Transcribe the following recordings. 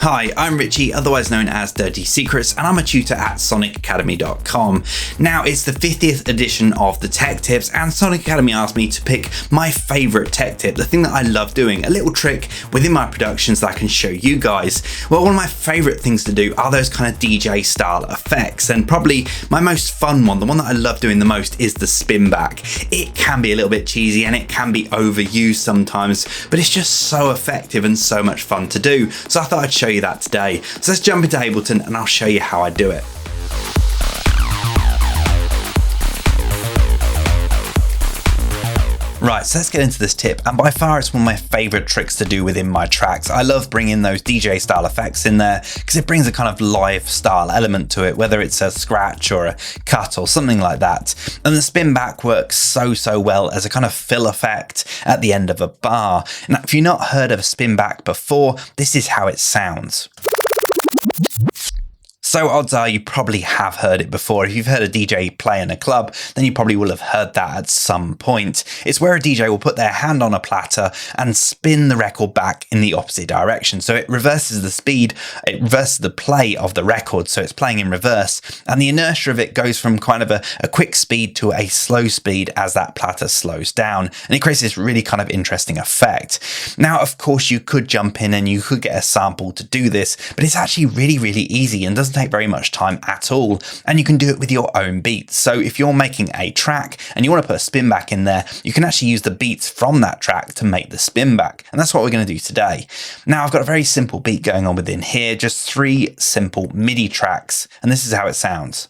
Hi, I'm Richie, otherwise known as Dirty Secrets, and I'm a tutor at sonicacademy.com. Now, it's the 50th edition of the Tech Tips, and Sonic Academy asked me to pick my favourite tech tip, the thing that I love doing, a little trick within my productions that I can show you guys. Well, one of my favourite things to do are those kind of DJ style effects, and probably my most fun one, the one that I love doing the most, is the Spinback. It can be a little bit cheesy and it can be overused sometimes, but it's just so effective and so much fun to do. So I thought I'd show you that today. So let's jump into Ableton and I'll show you how I do it. Right, so let's get into this tip, and by far it's one of my favourite tricks to do within my tracks. I love bringing those DJ style effects in there because it brings a kind of live style element to it, whether it's a scratch or a cut or something like that. And the Spinback works so well as a kind of fill effect at the end of a bar. Now, if you've not heard of a Spinback before, this is how it sounds. So odds are you probably have heard it before. If you've heard a DJ play in a club, then you probably will have heard that at some point. It's where a DJ will put their hand on a platter and spin the record back in the opposite direction. So it reverses the speed, it reverses the play of the record, so it's playing in reverse. And the inertia of it goes from kind of a quick speed to a slow speed as that platter slows down. And it creates this really kind of interesting effect. Now, of course, you could jump in and you could get a sample to do this, but it's actually really easy and doesn't take very much time at all, and you can do it with your own beats. So if you're making a track and you want to put a spin back in there, you can actually use the beats from that track to make the spin back, and that's what we're going to do today. Now, I've got a very simple beat going on within here, just 3 simple MIDI tracks, and this is how it sounds.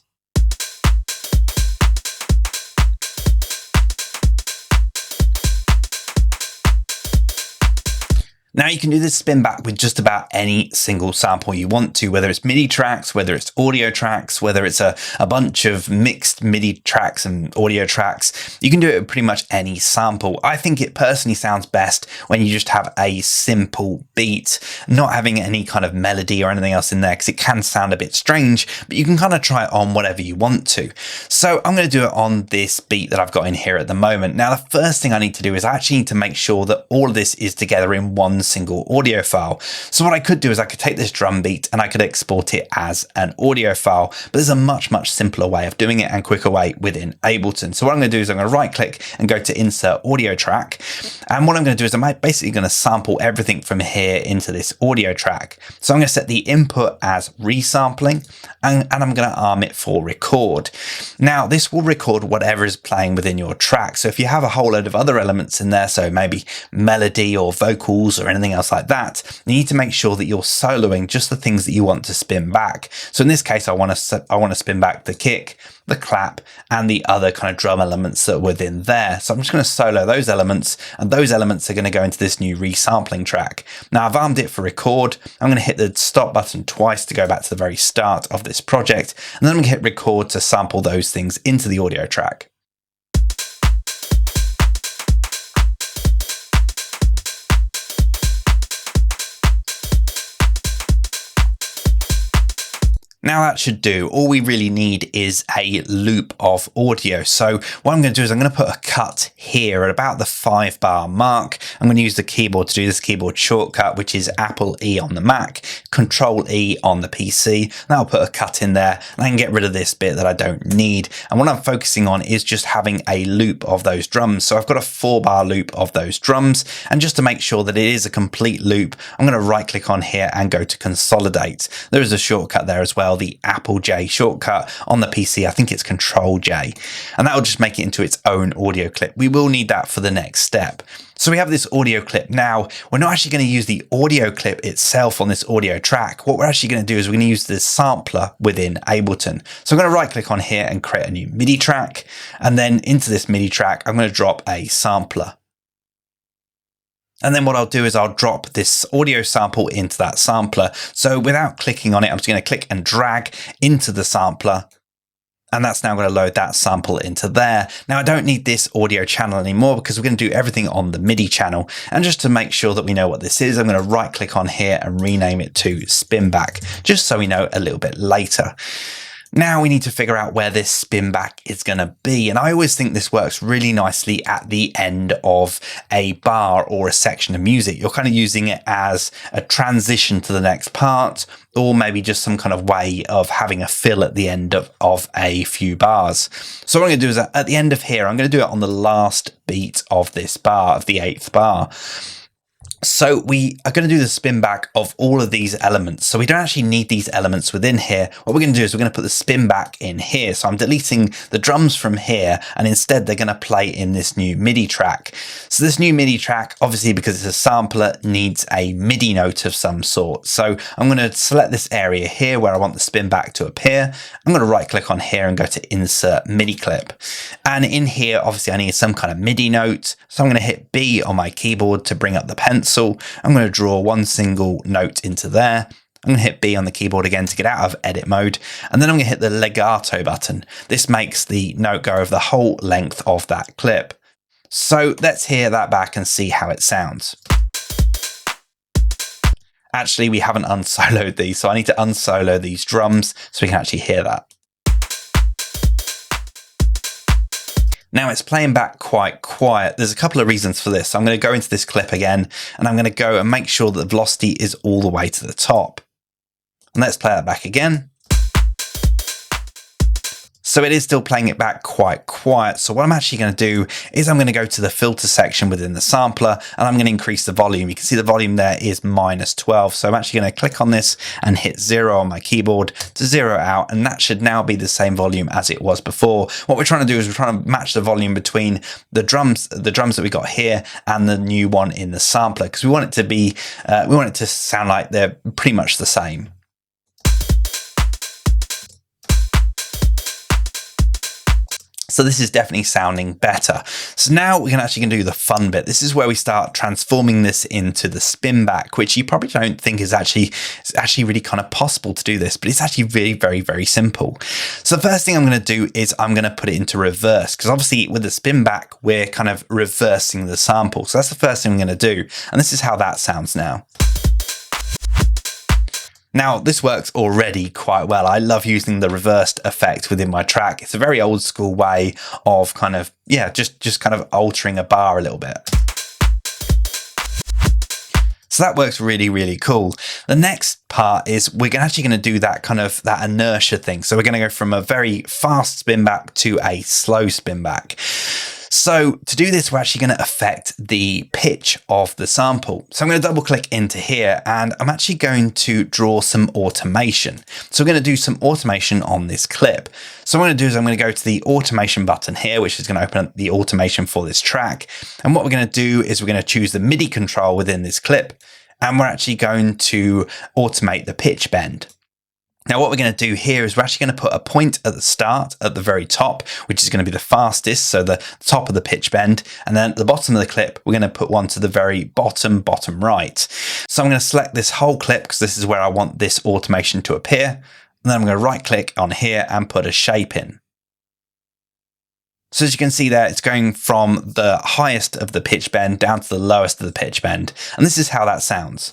Now you can do this spin back with just about any single sample you want to, whether it's MIDI tracks, whether it's audio tracks, whether it's a bunch of mixed MIDI tracks and audio tracks. You can do it with pretty much any sample. I think it personally sounds best when you just have a simple beat, not having any kind of melody or anything else in there, because it can sound a bit strange, but you can kind of try it on whatever you want to. So I'm going to do it on this beat that I've got in here at the moment. Now, the first thing I need to do is I actually need to make sure that all of this is together in one single audio file. So what I could do is I could take this drum beat and I could export it as an audio file, but there's a much simpler way of doing it and quicker way within Ableton. So what I'm going to do is I'm going to right click and go to insert audio track, and what I'm going to do is I'm basically going to sample everything from here into this audio track. So I'm going to set the input as resampling, and I'm going to arm it for record. Now this will record whatever is playing within your track. So if you have a whole load of other elements in there, so maybe melody or vocals or anything else like that, you need to make sure that you're soloing just the things that you want to spin back. So in this case, I want to spin back the kick, the clap, and the other kind of drum elements that are within there. So I'm just going to solo those elements, and those elements are going to go into this new resampling track. Now I've armed it for record. I'm going to hit the stop button twice to go back to the very start of this project, and then I'm going to hit record to sample those things into the audio track. Now that should do. All we really need is a loop of audio. So what I'm going to do is I'm going to put a cut here at about the 5-bar mark. I'm going to use the keyboard to do this keyboard shortcut, which is Apple E on the Mac, Control E on the PC. And I'll put a cut in there, and I can get rid of this bit that I don't need. And what I'm focusing on is just having a loop of those drums. So I've got a 4-bar loop of those drums. And just to make sure that it is a complete loop, I'm going to right click on here and go to consolidate. There is a shortcut there as well, the Apple J shortcut. On the PC, I think it's Control J, and that will just make it into its own audio clip. We will need that for the next step. So we have this audio clip. Now, we're not actually going to use the audio clip itself on this audio track. What we're actually going to do is we're going to use the sampler within Ableton. So I'm going to right click on here and create a new MIDI track, and then into this MIDI track, I'm going to drop a sampler. And then what I'll do is I'll drop this audio sample into that sampler. So without clicking on it, I'm just going to click and drag into the sampler. And that's now going to load that sample into there. Now I don't need this audio channel anymore because we're going to do everything on the MIDI channel. And just to make sure that we know what this is, I'm going to right click on here and rename it to Spinback, just so we know a little bit later. Now we need to figure out where this spin back is going to be. And I always think this works really nicely at the end of a bar or a section of music. You're kind of using it as a transition to the next part, or maybe just some kind of way of having a fill at the end of a few bars. So what I'm going to do is at the end of here, I'm going to do it on the last beat of this bar, of the 8th bar. So we are going to do the spin back of all of these elements. So we don't actually need these elements within here. What we're going to do is we're going to put the spin back in here. So I'm deleting the drums from here, and instead they're going to play in this new MIDI track. So this new MIDI track, obviously because it's a sampler, needs a MIDI note of some sort. So I'm going to select this area here where I want the spin back to appear. I'm going to right click on here and go to insert MIDI clip. And in here, obviously I need some kind of MIDI note. So I'm going to hit B on my keyboard to bring up the pencil. I'm going to draw one single note into there. I'm going to hit B on the keyboard again to get out of edit mode. And then I'm going to hit the legato button. This makes the note go over the whole length of that clip. So let's hear that back and see how it sounds. Actually, we haven't unsoloed these, so I need to unsolo these drums so we can actually hear that. Now it's playing back quite quiet. There's a couple of reasons for this. So I'm going to go into this clip again, and I'm going to go and make sure that the velocity is all the way to the top. And let's play that back again. So it is still playing it back quite quiet. So what I'm actually going to do is I'm going to go to the filter section within the sampler, and I'm going to increase the volume. You can see the volume there is -12. So I'm actually going to click on this and hit 0 on my keyboard to zero out. And that should now be the same volume as it was before. What we're trying to do is we're trying to match the volume between the drums that we got here and the new one in the sampler, because we want it to be, we want it to sound like they're pretty much the same. So this is definitely sounding better. So now we're actually going to do the fun bit. This is where we start transforming this into the spin back, which you probably don't think is actually really kind of possible to do this, but it's actually really very, very simple. So the first thing I'm going to do is I'm going to put it into reverse, because obviously with the spin back, we're kind of reversing the sample. So that's the first thing I'm going to do. And this is how that sounds now. Now, this works already quite well. I love using the reversed effect within my track. It's a very old school way of kind of, yeah, just kind of altering a bar a little bit. So that works really, really cool. The next part is we're actually going to do that kind of that inertia thing. So we're going to go from a very fast spin back to a slow spin back. So to do this, we're actually going to affect the pitch of the sample. So I'm going to double click into here, and I'm actually going to draw some automation. So we're going to do some automation on this clip. So what I'm going to do is I'm going to go to the automation button here, which is going to open up the automation for this track. And what we're going to do is we're going to choose the MIDI control within this clip, and we're actually going to automate the pitch bend. Now what we're going to do here is we're actually going to put a point at the start, at the very top, which is going to be the fastest, so the top of the pitch bend, and then at the bottom of the clip, we're going to put one to the very bottom right. So I'm going to select this whole clip because this is where I want this automation to appear, and then I'm going to right click on here and put a shape in. So as you can see there, it's going from the highest of the pitch bend down to the lowest of the pitch bend, and this is how that sounds.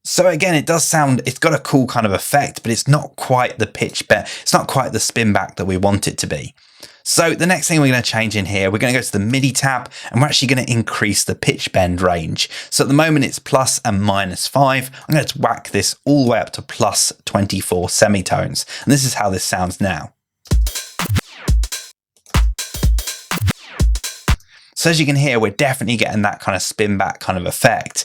So again, it does sound, it's got a cool kind of effect, but it's not quite the pitch bend, it's not quite the spin back that we want it to be. So the next thing we're going to change in here, we're going to go to the MIDI tab, and we're actually going to increase the pitch bend range. So at the moment it's plus and -5. I'm going to whack this all the way up to plus 24 semitones. And this is how this sounds now. So as you can hear, we're definitely getting that kind of spin back kind of effect.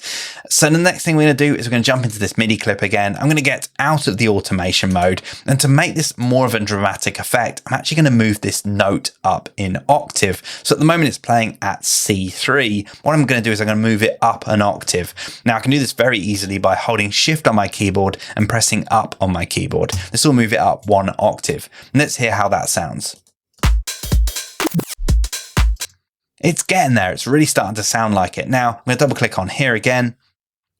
So the next thing we're going to do is we're going to jump into this MIDI clip again. I'm going to get out of the automation mode, and to make this more of a dramatic effect, I'm actually going to move this note up in octave. So at the moment it's playing at C3. What I'm going to do is I'm going to move it up an octave. Now I can do this very easily by holding shift on my keyboard and pressing up on my keyboard. This will move it up 1 octave. And let's hear how that sounds. It's getting there. It's really starting to sound like it. Now I'm going to double click on here again,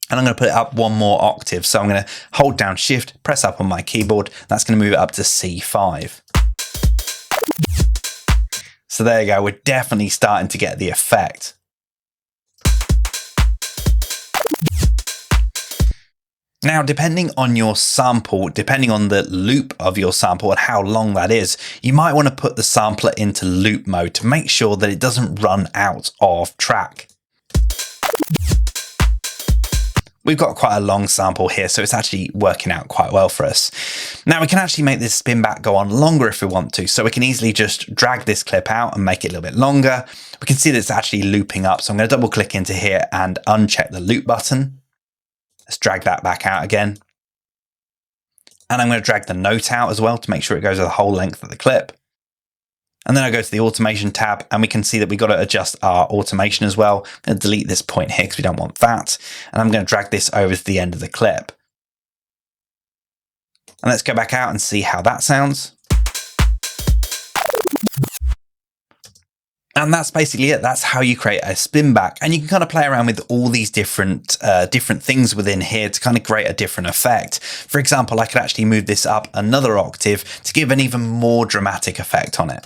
and I'm going to put it up 1 more octave. So I'm going to hold down shift, press up on my keyboard. That's going to move it up to C5. So there you go. We're definitely starting to get the effect. Now, depending on your sample, depending on the loop of your sample and how long that is, you might want to put the sampler into loop mode to make sure that it doesn't run out of track. We've got quite a long sample here, so it's actually working out quite well for us. Now we can actually make this spinback go on longer if we want to, so we can easily just drag this clip out and make it a little bit longer. We can see that it's actually looping up, so I'm going to double click into here and uncheck the loop button. Let's drag that back out again. And I'm going to drag the note out as well to make sure it goes the whole length of the clip. And then I go to the automation tab and we can see that we've got to adjust our automation as well. I'm going to delete this point here because we don't want that. And I'm going to drag this over to the end of the clip. And let's go back out and see how that sounds. And that's basically it. That's how you create a spinback. And you can kind of play around with all these different things within here to kind of create a different effect. For example, I could actually move this up another octave to give an even more dramatic effect on it.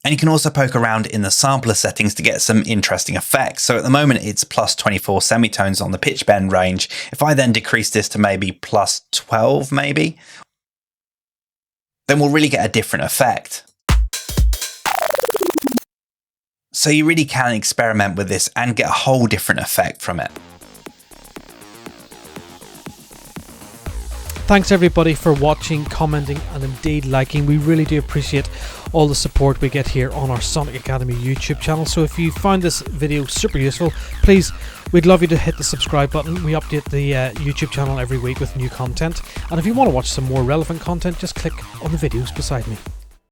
And you can also poke around in the sampler settings to get some interesting effects. So at the moment it's plus 24 semitones on the pitch bend range. If I then decrease this to maybe plus 12 maybe, then we'll really get a different effect. So you really can experiment with this and get a whole different effect from it. Thanks everybody for watching, commenting and indeed liking. We really do appreciate all the support we get here on our Sonic Academy YouTube channel. So if you found this video super useful, please, we'd love you to hit the subscribe button. We update the YouTube channel every week with new content. And if you want to watch some more relevant content, just click on the videos beside me.